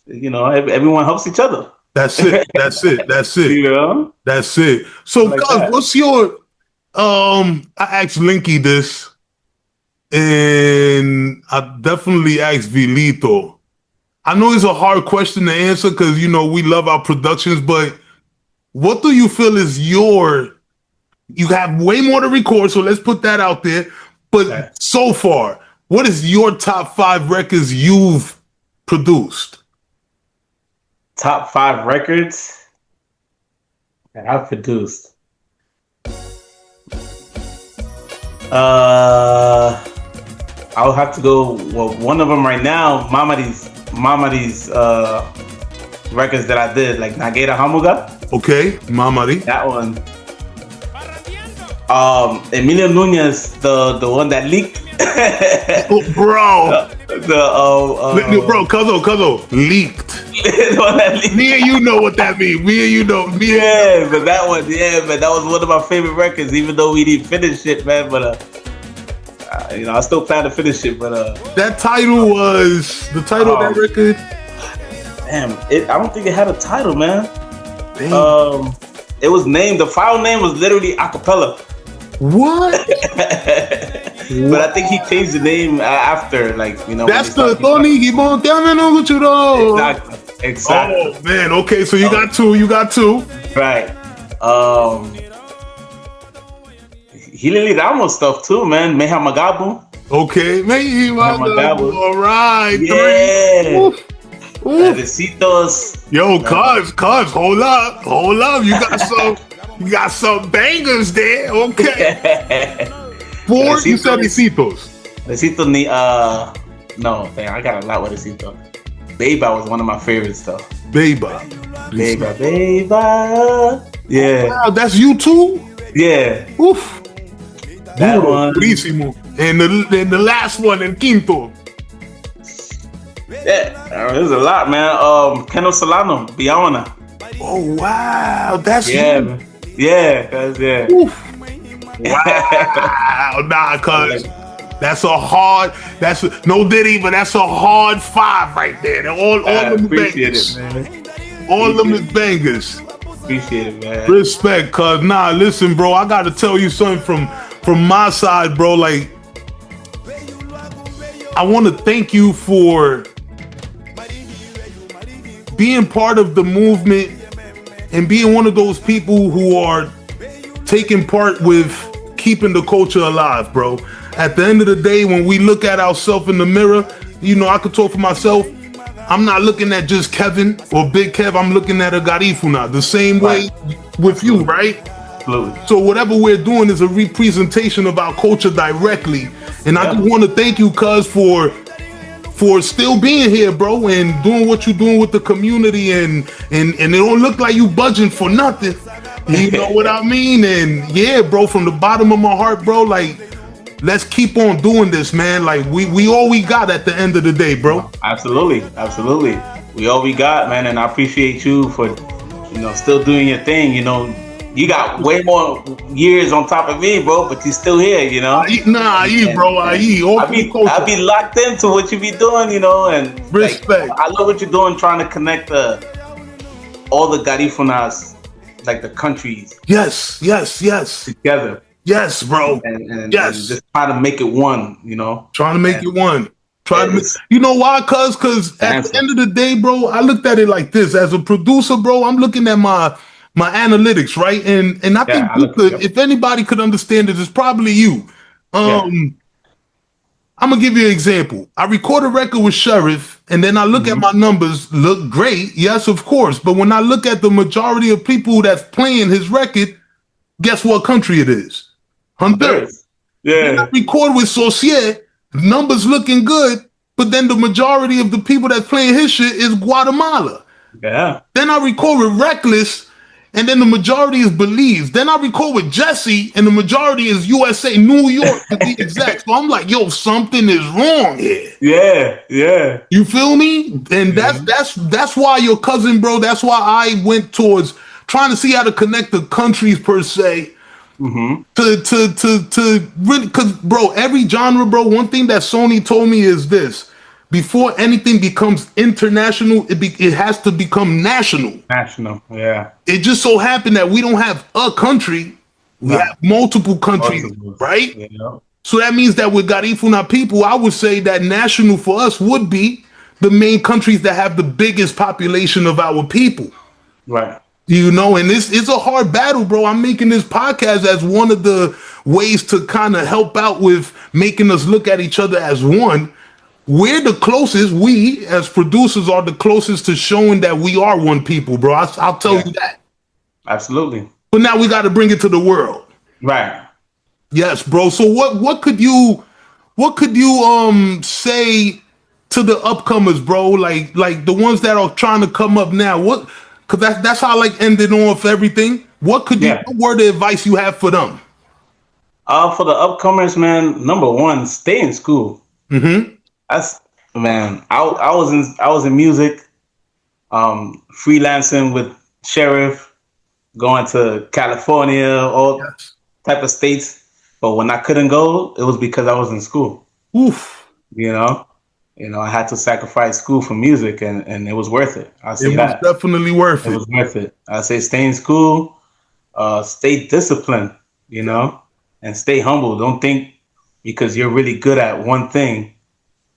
everyone helps each other. That's it. That's it. That's it. You know? That's it. So, Like that. what's your? I asked Linky this, and I definitely asked Vilito. I know it's a hard question to answer because you know we love our productions, but what do you feel is your? You have way more to record, so let's put that out there. But so far, what is your top 5 records you've produced? Top 5 records that I've produced. I'll have to go. Well, one of them right now, Mamadi's records that I did, like Naguera Hamuga. Okay, Mamadi. That one. Emilio Nunez, the one that leaked. Bro. Bro, Cuzzo, leaked. The one that leaked. Me and you know what that means. But that one, man, that was one of my favorite records, even though we didn't finish it, man. But you know, I still plan to finish it. But that title was the title of that record. Damn, I don't think it had a title, man. Damn. It was named. The file name was literally acapella. What? But I think he changed the name after, like, you know. That's the Tony Kross. Exactly. Oh man. Okay, so you got two. Right. Hilary Ramos stuff too, man. Meha Magabu. Okay, Meha Magabu. All right. Yeah. Besitos. Yo, cuz, hold up. You got some bangers there. Okay. 4, you said Besitos. Besitos no, man, I got a lot with Besitos. Beba was one of my favorites though. Beba. Yeah. Wow, that's you too? Yeah. Oof. That one. Buenísimo. And the last one, El Quinto. Yeah, there's a lot, man. Keno Solano, Biona. Oh wow, that's you. Man. Yeah, that's Oof. Wow, nah, cuz that's no Diddy, but that's a hard 5 right there. All them bangers. All them is bangers. Appreciate it, man. Respect, cuz nah, listen, bro, I gotta tell you something from my side, bro. Like, I want to thank you for being part of the movement and being one of those people who are taking part with keeping the culture alive, bro. At the end of the day, when we look at ourselves in the mirror, you know, I could talk for myself. I'm not looking at just Kevin or Big Kev. I'm looking at a Garifuna the same way with you, right? Absolutely. So whatever we're doing is a representation of our culture directly. And I just want to thank you, cuz, for still being here, bro, and doing what you're doing with the community, and it don't look like you budging for nothing. You know what I mean? And yeah, bro, from the bottom of my heart, bro, like, let's keep on doing this, man. Like, we all we got at the end of the day, bro. Absolutely. We all we got, man, and I appreciate you for, you know, still doing your thing, you know, You got way more years on top of me, bro, but you still here, you know? Bro. I be locked into what you be doing, you know, and respect. Like, I love what you're doing, trying to connect all the Garifunas, like the countries. Yes. Together. Yes, bro. And just try to make it one, you know? Trying to make it one. You know why? Cause at the end of the day, bro, I looked at it like this. As a producer, bro, I'm looking at my analytics, right? And I think if anybody could understand it, it's probably you. I'm gonna give you an example. I record a record with Sheriff, and then I look at my numbers, look great, yes, of course. But when I look at the majority of people that's playing his record, guess what country it is? Honduras. Yeah. Then I record with Saucier, numbers looking good, but then the majority of the people that's playing his shit is Guatemala. Yeah. Then I record with Reckless, and then the majority is Belize. Then I record with Jesse, and the majority is USA, New York to be exact. So I'm like, yo, something is wrong here. Yeah. You feel me? And that's why your cousin, bro, that's why I went towards trying to see how to connect the countries per se. To really, because bro, every genre, bro, one thing that Sony told me is this: before anything becomes international, it has to become national. Yeah. It just so happened that we don't have a country; we have multiple countries, right? Yeah. So that means that with Garifuna people, I would say that national for us would be the main countries that have the biggest population of our people. Right. You know, and it's a hard battle, bro. I'm making this podcast as one of the ways to kind of help out with making us look at each other as one. We're the closest, we as producers are the closest to showing that we are one people, bro. I'll tell you that. Absolutely. But now we got to bring it to the world. Right. Yes, bro. So what could you say to the upcomers, bro? Like the ones that are trying to come up now. Because that's how I like ending off everything. What word of advice you have for them? For the upcomers, man, number one, stay in school. That's, man, I was in music, freelancing with Sheriff, going to California, all type of states. But when I couldn't go, it was because I was in school. Oof. You know, I had to sacrifice school for music, and it was worth it. I say that. It was definitely worth it. It was worth it. I say stay in school, stay disciplined, you know, and stay humble. Don't think because you're really good at one thing,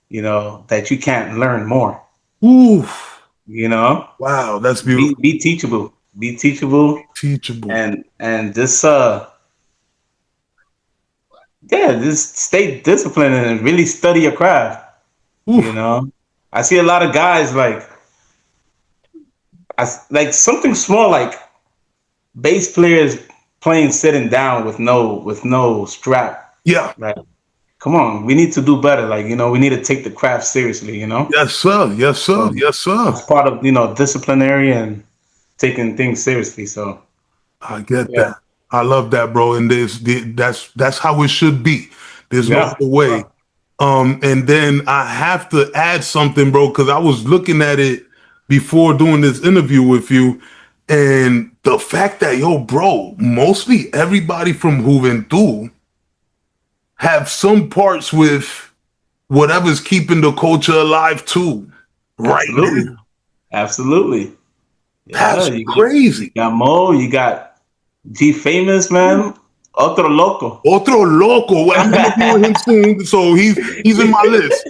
you know, that you can't learn more. Oof. You know? Wow, that's beautiful. Be teachable. Be teachable. Teachable. And just just stay disciplined and really study your craft. Oof. You know, I see a lot of guys like something small like bass players playing sitting down with no strap. Yeah. Right. Come on, we need to do better. Like, you know, we need to take the craft seriously, you know? Yes, sir. Yes, sir. Yes, sir. It's part of, you know, disciplinary and taking things seriously. So I get that. I love that, bro. And that's how it should be. There's no other way. And then I have to add something, bro, because I was looking at it before doing this interview with you, and the fact that, yo, bro, mostly everybody from Juventud have some parts with whatever's keeping the culture alive too. Right. Absolutely. Yeah, that's crazy. You got Mo, you got G Famous, man. Otro Loco. Well, I'm gonna do him soon, so he's in my list.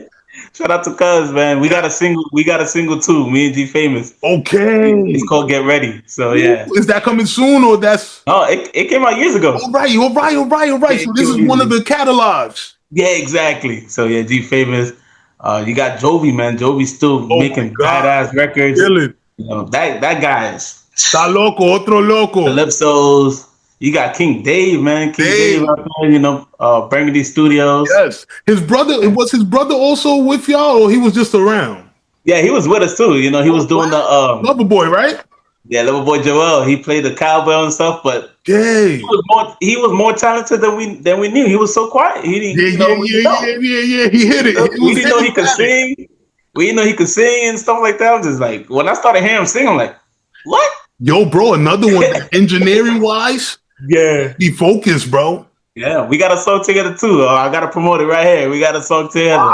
Shout out to Cuz, man. We got a single too. Me and G Famous. Okay. It's called Get Ready. So yeah. Is that coming soon or that's? Oh, it came out years ago. All right. So this is one of the catalogs. Yeah, exactly. So yeah, G Famous. You got Jovi, man. Jovi's still making badass records. Kill it. You know, that guy is. Está loco, otro loco. Calypso's. You got King Dave, man. King Dave out there, you know, Burgundy Studios. Yes. Was his brother also with y'all, or he was just around? Yeah, he was with us too. You know, he was doing the Lover Boy, right? Yeah, Lover Boy Joel. He played the cowbell and stuff, but he was more talented than we knew. He was so quiet. He didn't He hit it. We didn't know he could sing. We didn't know he could sing and stuff like that. I'm just like, when I started hearing him sing, I'm like, what? Yo, bro, another one. Engineering wise, Yeah. be focused, bro. Yeah, we got a song together too. I got to promote it right here. We got a song together.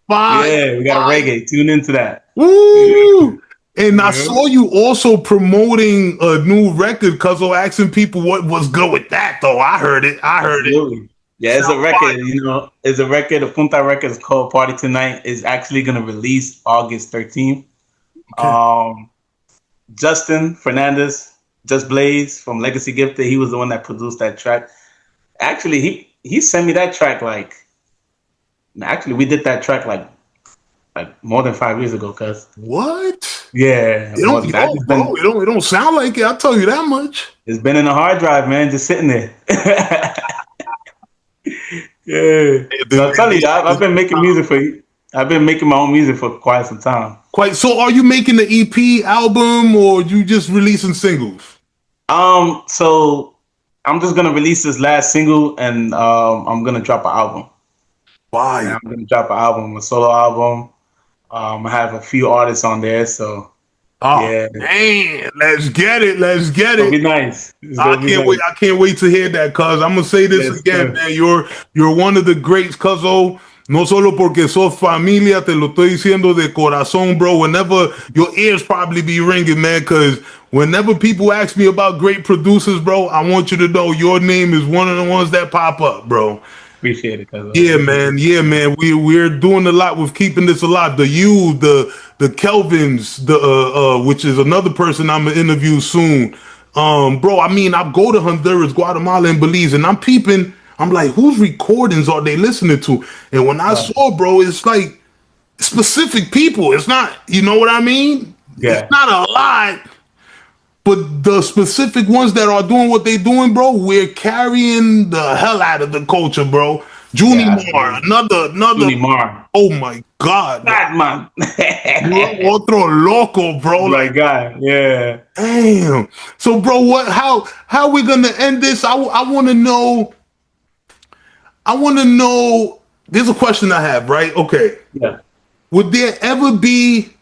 Fire. Yeah, we got a reggae. Tune into that. Woo! And I saw you also promoting a new record, cuz asking people what was good with that, though. I heard it. Absolutely. Yeah, it's a record, it's a record. The Punta record is called Party Tonight. It's actually going to release August 13th. Okay. Justin Fernandez, Just Blaze from Legacy Gifted, he was the one that produced that track. Actually, he sent me that track we did that track like more than 5 years ago, cuz. What? Yeah. It don't sound like it. I'll tell you that much. It's been in a hard drive, man, just sitting there. Yeah. So I'll tell you, I've been making music I've been making my own music for quite some time. So are you making the EP album or you just releasing singles? So I'm just gonna release this last single and I'm gonna drop an album. Why? I'm gonna drop an album, a solo album. I have a few artists on there, so yeah. Man, let's get it. It'll be nice. I can't wait to hear that, cuz I'm gonna say this again, man. You're one of the greats, cuzzo. No solo porque sos familia, te lo estoy diciendo de corazón, bro. Whenever your ears probably be ringing, man, because whenever people ask me about great producers, bro, I want you to know your name is one of the ones that pop up, bro. Appreciate it, cuz. Yeah, man. We're doing a lot with keeping this alive. The Kelvins, which is another person I'm gonna interview soon. Bro, I mean, I go to Honduras, Guatemala, and Belize, and I'm peeping. I'm like, whose recordings are they listening to? And when I saw, bro, it's like specific people. It's not, you know what I mean? Yeah. It's not a lot, but the specific ones that are doing what they're doing, bro, we're carrying the hell out of the culture, bro. Junie Mar, another. Junie Mar. Oh my God, bad man. Otro loco, bro. My God, yeah. Damn. So, bro, how we gonna end this? I want to know. There's a question I have, right? Okay. Yeah. Would there ever be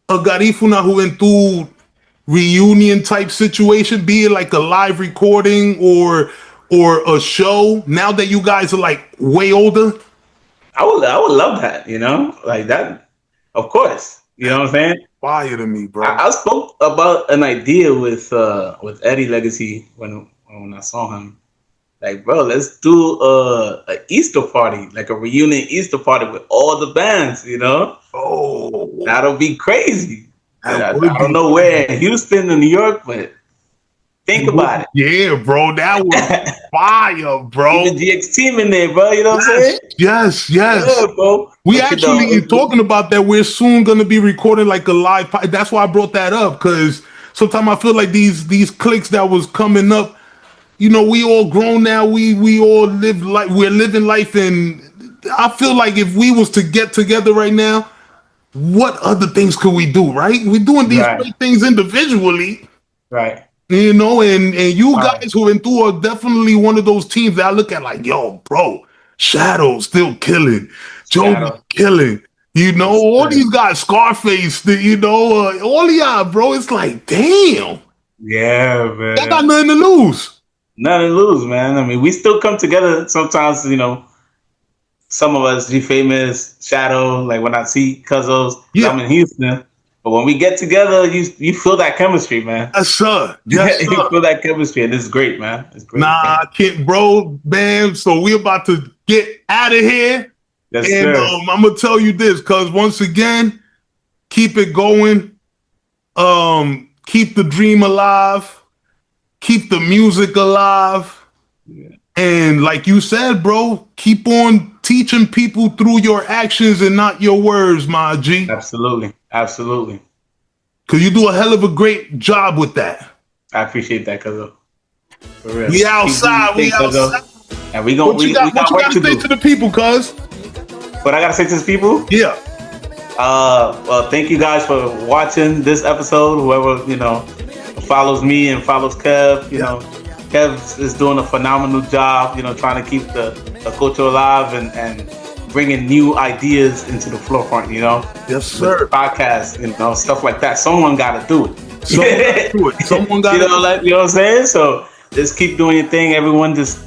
a Garifuna Juventud reunion type situation, be it like a live recording or a show, now that you guys are like way older? I would love that, like that. Of course, you know what I'm saying? Fire to me, bro. I spoke about an idea with Eddie Legacy when I saw him. Like, bro, let's do a Easter party, like a reunion Easter party with all the bands, Oh, that'll be crazy. I don't know where in Houston or New York, but think about it. Yeah, bro, that was fire, bro. Even GX team in there, bro. You know what I'm saying? Yes. Yeah, bro. We actually talking about that. We're soon gonna be recording like a live. That's why I brought that up, because sometimes I feel like these cliques that was coming up. We all grown now. We all live like we're living life, and I feel like if we was to get together right now, what other things could we do? Right? We're doing these great things individually, right? And you guys who are definitely one of those teams that I look at like, yo, bro, Shadow still killing, Joe killing. All these guys, Scarface, all of y'all, bro. It's like, damn. Yeah, man. I got nothing to lose. Nothing to lose, man. I mean, we still come together sometimes, some of us, G-Famous, Shadow, like when I see Cuzzos, I'm in Houston. But when we get together, you feel that chemistry, man. Yes, sir. Yes, you feel that chemistry, and it's great, man. It's great. I can't, bro, man. So we're about to get out of here. Yes, sir. I'm going to tell you this, because once again, keep it going. Keep the dream alive. Keep the music alive. Yeah. And like you said, bro, keep on teaching people through your actions and not your words, my G. Absolutely. Because you do a hell of a great job with that. I appreciate that, cuz. We outside. And we got work to do. What you got to say to the people, cuz? What I got to say to the people? Yeah. Well, thank you guys for watching this episode. Whoever, follows me and follows Kev, Kev is doing a phenomenal job, trying to keep the culture alive and bringing new ideas into the forefront, Yes, sir. Podcasts, stuff like that. Someone got to do it. Someone got to do it. Someone got you know what I'm saying? So just keep doing your thing. Everyone just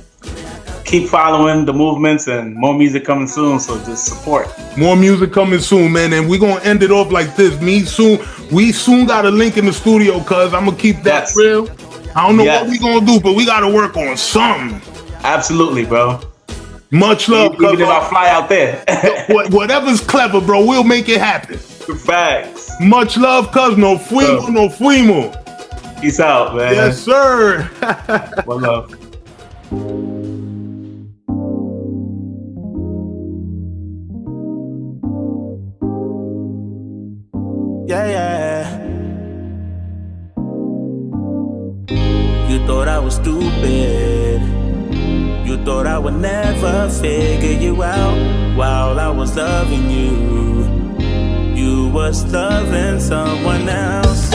keep following the movements, and more music coming soon. So just support. More music coming soon, man. And we're gonna end it off like this. We soon got a link in the studio, cuz I'm gonna keep that real. I don't know what we gonna do, but we gotta work on something. Absolutely, bro. Much love, even if I fly out there. Whatever's clever, bro, we'll make it happen. Facts. Much love, cuz. No fuimo, no fuimo. Peace out, man. Yes, sir. One love. Yeah. You thought I was stupid. You thought I would never figure you out while I was loving you. You was loving someone else.